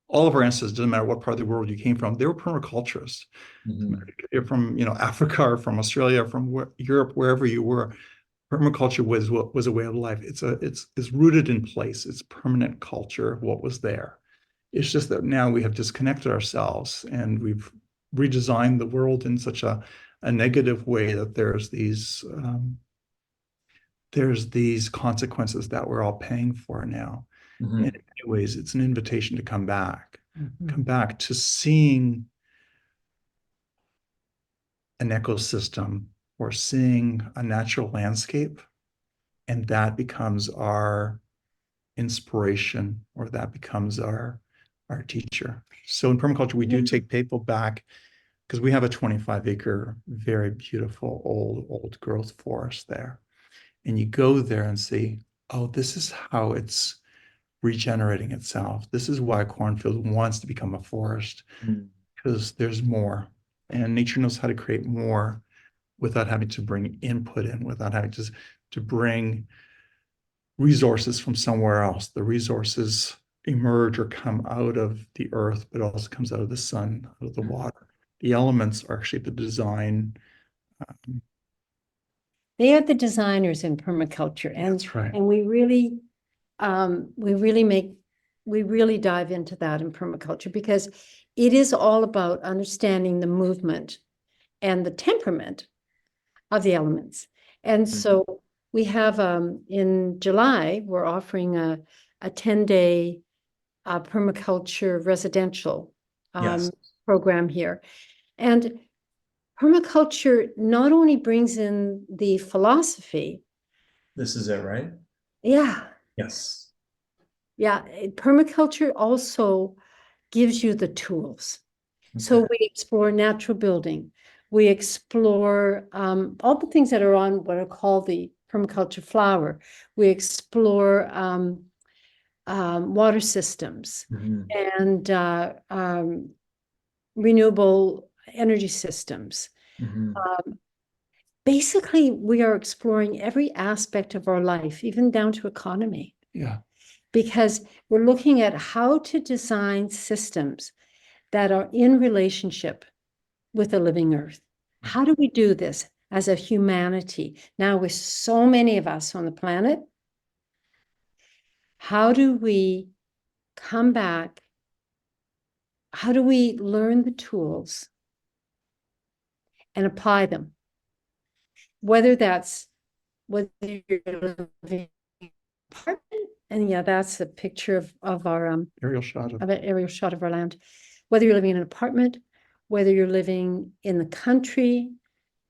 C: all of our ancestors, doesn't matter what part of the world you came from, they were permaculturists.
A: Mm-hmm.
C: You're from, Africa or from Australia, from Europe, wherever you were, permaculture was a way of life. It's rooted in place. It's permanent culture, what was there. It's just that now we have disconnected ourselves and we've redesigned the world in such a negative way that there's these consequences that we're all paying for now.
A: Mm-hmm.
C: And in many ways, it's an invitation to come back
B: Mhm.
C: to seeing an ecosystem or seeing a natural landscape, and that becomes our inspiration, or that becomes our teacher. So in permaculture, we do take people back because we have a 25-acre, very beautiful old growth forest there. And you go there and see, oh, this is how it's regenerating itself. This is why a cornfield wants to become a forest, because there's more. And nature knows how to create more without having to bring input in, without having to bring resources from somewhere else. The resources emerge or come out of the earth, but also comes out of the sun, out of the water. The elements are actually the design.
B: They are the designers in permaculture, and
C: That's right.
B: and we really dive into that in permaculture, because it is all about understanding the movement and the temperament of the elements. And so we have in July, we're offering a 10-day permaculture residential
A: Yes.
B: program here. And permaculture not only brings in the philosophy.
A: This is it, right?
B: Yeah.
A: Yes.
B: Yeah. Permaculture also gives you the tools.
A: Okay.
B: So we explore natural building. We explore all the things that are on what are called the permaculture flower. We explore water systems and renewable energy systems. Basically, we are exploring every aspect of our life, even down to economy.
C: Yeah.
B: Because we're looking at how to design systems that are in relationship with the living earth. How do we do this as a humanity? Now, with so many of us on the planet, how do we come back? How do we learn the tools and apply them? Whether you're living in an apartment, and yeah, that's a picture of our
C: Aerial shot of
B: an aerial shot of our land. Whether you're living in an apartment, whether you're living in the country,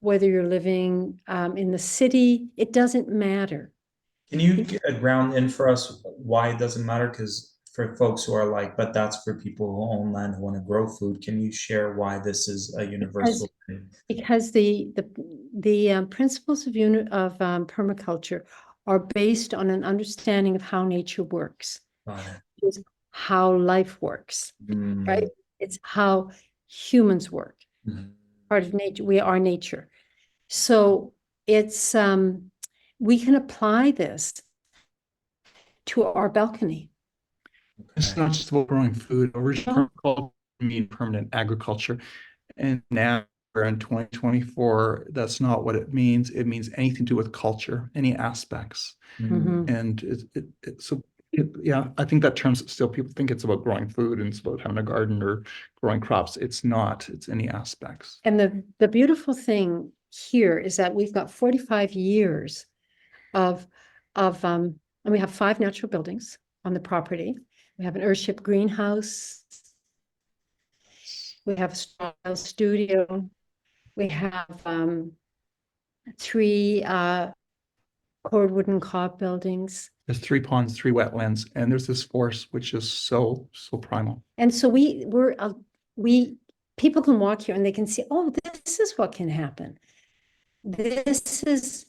B: whether you're living in the city, it doesn't matter.
A: Can you ground in for us why it doesn't matter? Because for folks who are like, but that's for people who own land who want to grow food, can you share why this is a universal thing?
B: Because the principles of permaculture are based on an understanding of how nature works.
A: Got it.
B: It's how life works,
A: Mm.
B: right? It's how humans work. Part of nature, we are nature. So it's we can apply this to our balcony.
C: It's not just about growing food. Originally, permaculture mean permanent agriculture, and now we're in 2024. That's not what it means. It means anything to do with culture, any aspects. And yeah, I think that terms still people think it's about growing food and it's about having a garden or growing crops. It's not. It's any aspects.
B: And the beautiful thing here is that we've got 45 years of, and we have 5 natural buildings on the property. We have an earthship greenhouse. We have a straw bale studio. We have 3 cord wooden cob buildings.
C: There's 3 ponds, 3 wetlands, and there's this forest which is so primal.
B: And so people can walk here and they can see, oh, this is what can happen. This is,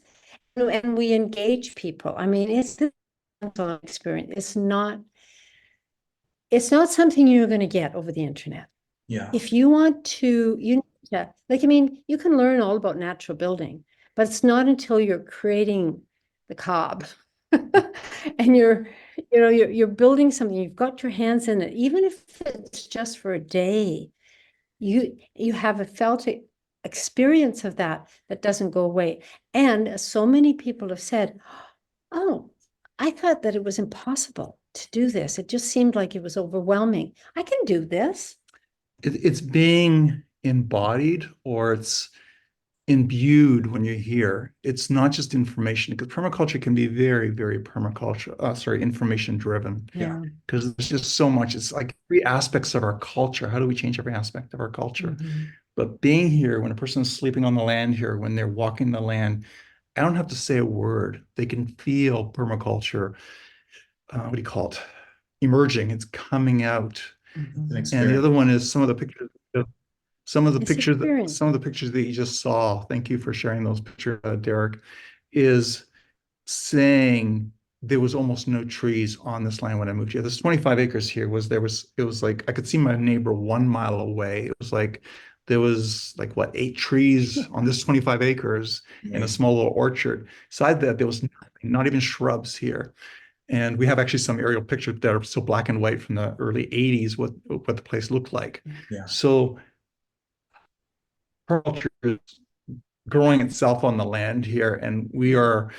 B: and we engage people. I mean, it's an experience. It's not something you're going to get over the internet.
A: Yeah.
B: If you want to, you can learn all about natural building, but it's not until you're creating the cob and you're building something, you've got your hands in it, even if it's just for a day, you have a felt experience of that doesn't go away. And so many people have said, oh, I thought that it was impossible to do this. It just seemed like it was overwhelming. I can do this.
C: It's being embodied, or it's imbued when you're here. It's not just information, because permaculture can be very, very information driven.
B: Yeah.
C: Because there's just so much. It's like 3 aspects of our culture. How do we change every aspect of our culture?
B: Mm-hmm.
C: But being here, when a person is sleeping on the land here, when they're walking the land, I don't have to say a word. They can feel permaculture, what do you call it? Emerging. It's coming out.
B: Mm-hmm.
C: And the other one is some of the pictures that you just saw. Thank you for sharing those pictures, Derek, is saying there was almost no trees on this land when I moved here. This 25 acres here it was like I could see my neighbor 1 mile away. It was like there was like 8 trees on this 25 acres in a small little orchard. Beside that, there was nothing, not even shrubs here. And we have actually some aerial pictures that are still black and white from the early 80s, what the place looked like.
A: Yeah.
C: So permaculture is growing itself on the land here, and we're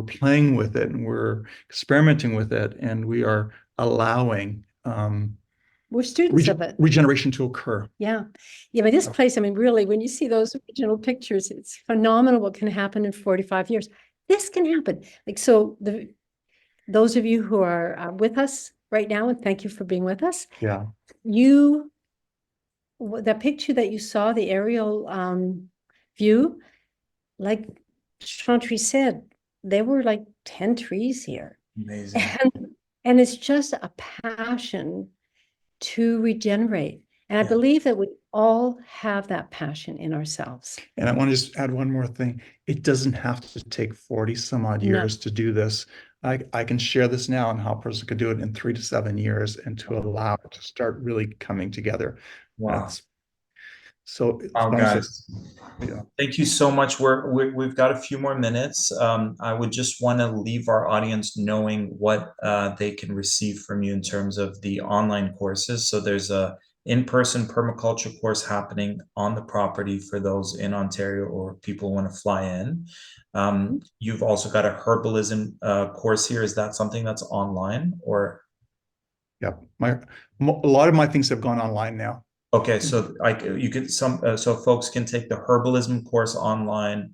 C: playing with it, and we're experimenting with it, and we are allowing
B: we're students of it.
C: Regeneration to occur.
B: Yeah. But this place, I mean, really, when you see those original pictures, it's phenomenal what can happen in 45 years. This can happen. Like, so those of you who are with us right now, and thank you for being with us.
C: Yeah.
B: The picture that you saw, the aerial view, like Shauntree said, there were like 10 trees here.
A: Amazing.
B: And it's just a passion to regenerate. And I believe that we all have that passion in ourselves.
C: And I want to just add one more thing. It doesn't have to take 40 some odd years to do this. I can share this now and how a person could do it in 3 to 7 years, and to allow it to start really coming together.
A: Wow.
C: Guys.
A: Thank you so much. We've got a few more minutes. I would just want to leave our audience knowing what they can receive from you in terms of the online courses. So there's a in-person permaculture course happening on the property for those in Ontario or people who want to fly in. You've also got a herbalism course here. Is that something that's online, or?
C: Yeah, a lot of my things have gone online now.
A: Okay, so so folks can take the herbalism course online.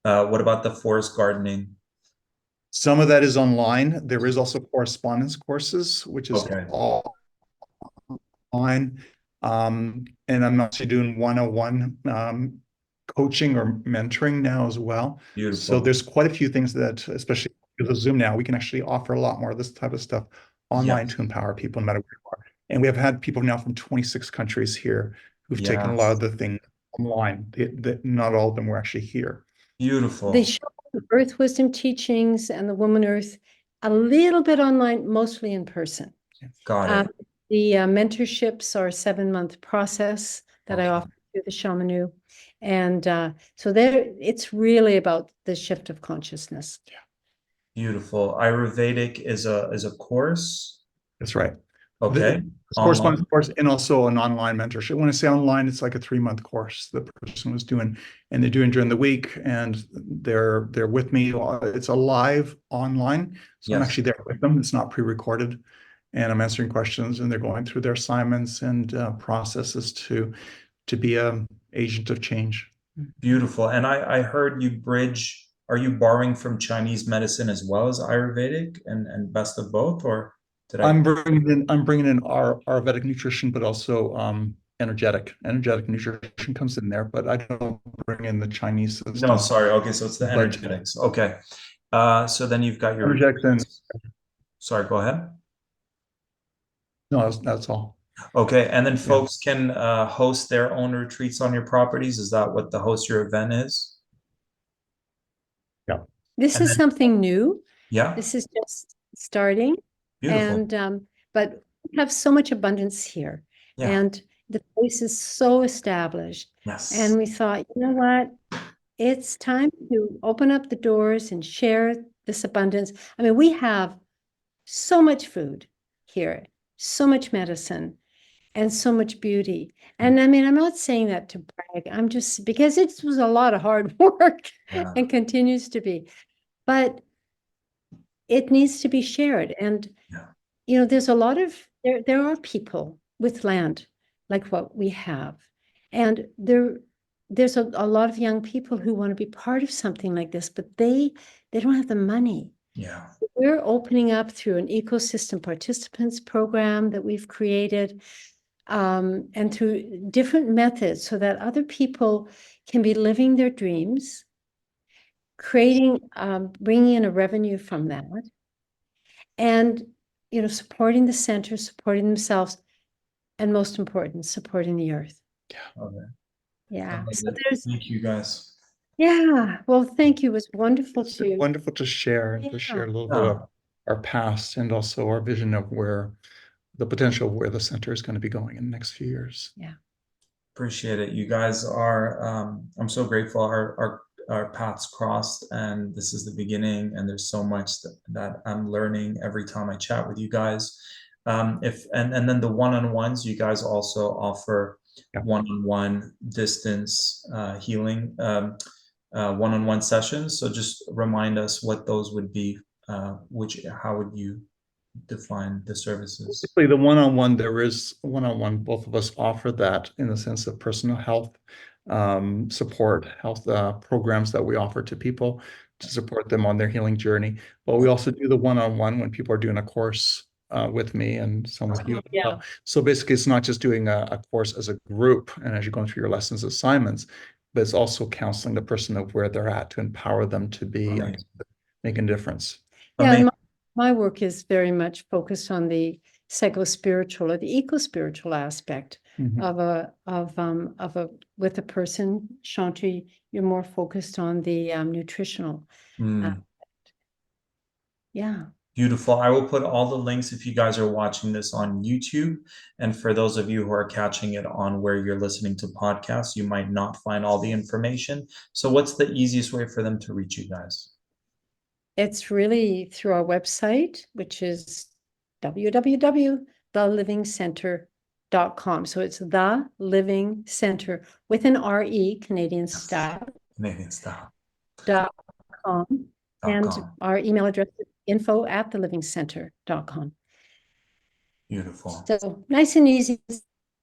A: What about the forest gardening?
C: Some of that is online. There is also correspondence courses, which is all online. And I'm actually doing 101 coaching or mentoring now as well.
A: Beautiful.
C: So there's quite a few things that, especially with the Zoom now, we can actually offer a lot more of this type of stuff online to empower people no matter where you are. And we have had people now from 26 countries here who've taken a lot of the things online. Not all of them were actually here.
A: Beautiful.
B: They show the Earth Wisdom teachings and the Woman Earth a little bit online, mostly in person.
A: Got it.
B: The mentorships are a 7-month process that I offer through the Shamanu. And so it's really about the shift of consciousness.
A: Yeah. Beautiful. Ayurvedic is a course.
C: That's right.
A: Okay.
C: Correspondence course, and also an online mentorship. When I say online, it's like a 3-month course the person was doing, and they're doing during the week, and they're with me. It's a live online, so I'm actually there with them. It's not pre-recorded, and I'm answering questions, and they're going through their assignments and processes to be an agent of change.
A: Beautiful. And I heard you bridge are you borrowing from Chinese medicine as well as Ayurvedic and best of both, or did I?
C: I'm bringing in our Vedic nutrition, but also energetic nutrition comes in there, but I don't bring in the Chinese
A: No,
C: system.
A: sorry. Okay, so it's the
C: But
A: energetics. Okay. So then you've got your
C: energetics and
A: sorry, go ahead.
C: no, that's all.
A: Okay, and then
C: Yeah.
A: folks can host their own retreats on your properties. Is that what the host your event is?
C: Yeah.
B: This
A: And
B: is
A: then,
B: something new.
A: yeah,
B: This is just starting.
A: beautiful.
B: And but we have so much abundance here.
A: Yeah.
B: And the place is so established.
A: Yes.
B: And we thought, you know what? It's time to open up the doors and share this abundance. I mean, we have so much food here, so much medicine, and so much beauty. And I mean, I'm not saying that to brag. I'm just because it was a lot of hard work
A: Yeah.
B: and continues to be. But it needs to be shared. And
A: Yeah.
B: you know, there's a lot of there are people with land like what we have. And there's a lot of young people who want to be part of something like this, but they don't have the money.
A: Yeah.
B: We're opening up through an ecosystem participants program that we've created, and through different methods so that other people can be living their dreams, creating, bringing in a revenue from that, and, you know, supporting the center, supporting themselves, and most important, supporting the earth.
A: Okay.
B: Yeah.
A: I
B: So
A: love it.
B: there's,
A: Thank you guys.
B: yeah. Well, thank you. It was wonderful
C: It's been
B: to,
C: wonderful to share a little bit of our past and also our vision of where the potential of where the center is going to be going in the next few years.
B: yeah.
A: Appreciate it. You guys are, I'm so grateful our paths crossed, and this is the beginning, and there's so much that I'm learning every time I chat with you guys. And then the one-on-ones, you guys also offer
C: Yeah.
A: one-on-one distance healing, one-on-one sessions. So just remind us what those would be, how would you define the services?
C: Basically, the one-on-one, there is one-on-one, both of us offer that in the sense of personal health support, health programs that we offer to people to support them on their healing journey. But we also do the one-on-one when people are doing a course with me and some with you.
B: Yeah.
C: So basically, it's not just doing a course as a group and as you're going through your lessons assignments, but it's also counseling the person of where they're at to empower them to be making a difference.
B: Yeah, and my work is very much focused on the psycho-spiritual or the eco-spiritual aspect of a with a person. Shauntree, you're more focused on the nutritional. Yeah.
A: Beautiful. I will put all the links if you guys are watching this on YouTube. And for those of you who are catching it on where you're listening to podcasts, you might not find all the information. So what's the easiest way for them to reach you guys?
B: It's really through our website, which is www.thelivingcenter.com. So it's The Living Center with an RE, Canadian style.
A: Canadian style.
B: .com. And our email address is info@thelivingcenter.com.
A: Beautiful.
B: So nice and easy.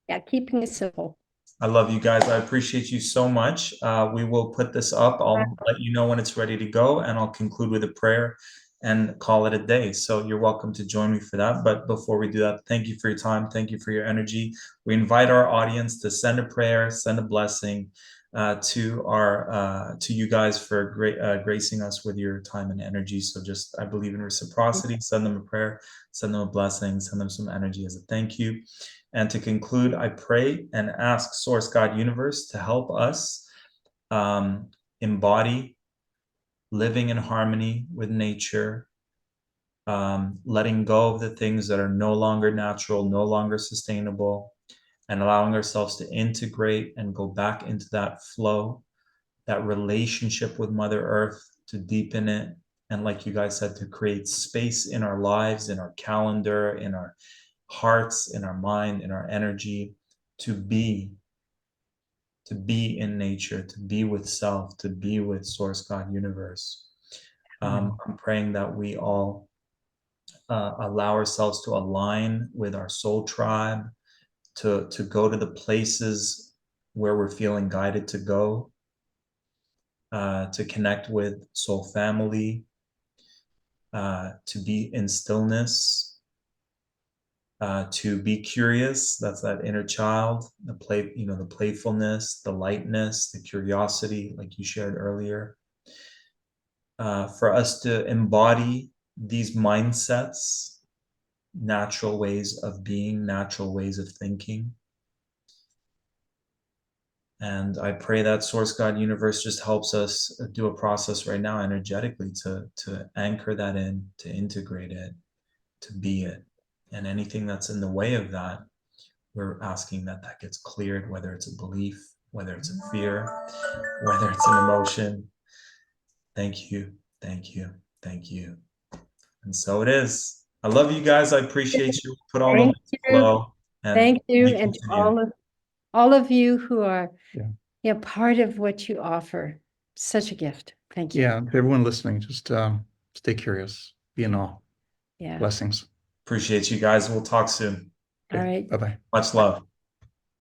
B: Yeah, keeping it simple.
A: I love you guys. I appreciate you so much. We will put this up. I'll let you know when it's ready to go, and I'll conclude with a prayer and call it a day. So you're welcome to join me for that. But before we do that, thank you for your time. Thank you for your energy. We invite our audience to send a prayer, send a blessing to you guys for gracing us with your time and energy. So just, I believe in reciprocity. Send them a prayer, send them a blessing, send them some energy as a thank you. And to conclude, I pray and ask Source God Universe to help us embody living in harmony with nature, letting go of the things that are no longer natural, no longer sustainable, and allowing ourselves to integrate and go back into that flow, that relationship with Mother Earth, to deepen it. And like you guys said, to create space in our lives, in our calendar, in our hearts, in our mind, in our energy, to be in nature, to be with self, to be with Source God Universe. I'm praying that we all allow ourselves to align with our soul tribe, to go to the places where we're feeling guided to go, to connect with soul family, to be in stillness, to be curious. That's that inner child, the the playfulness, the lightness, the curiosity, like you shared earlier. For us to embody these mindsets, natural ways of being, natural ways of thinking. And I pray that Source God Universe just helps us do a process right now energetically to anchor that in, to integrate it, to be it. And anything that's in the way of that, we're asking that that gets cleared, whether it's a belief, whether it's a fear, whether it's an emotion. Thank you, thank you, thank you. And so it is. I love you guys. I appreciate you. Put all the
B: Thank
A: links
B: you.
A: below. And
B: Thank you.
A: we
B: And to
A: continue.
B: all of you who are
C: Yeah.
B: part of what you offer. Such a gift. Thank you.
C: Yeah, to everyone listening, just stay curious, be in awe.
B: Yeah.
C: Blessings.
A: Appreciate you guys. We'll talk soon.
B: All right.
C: Bye-bye.
A: Much love.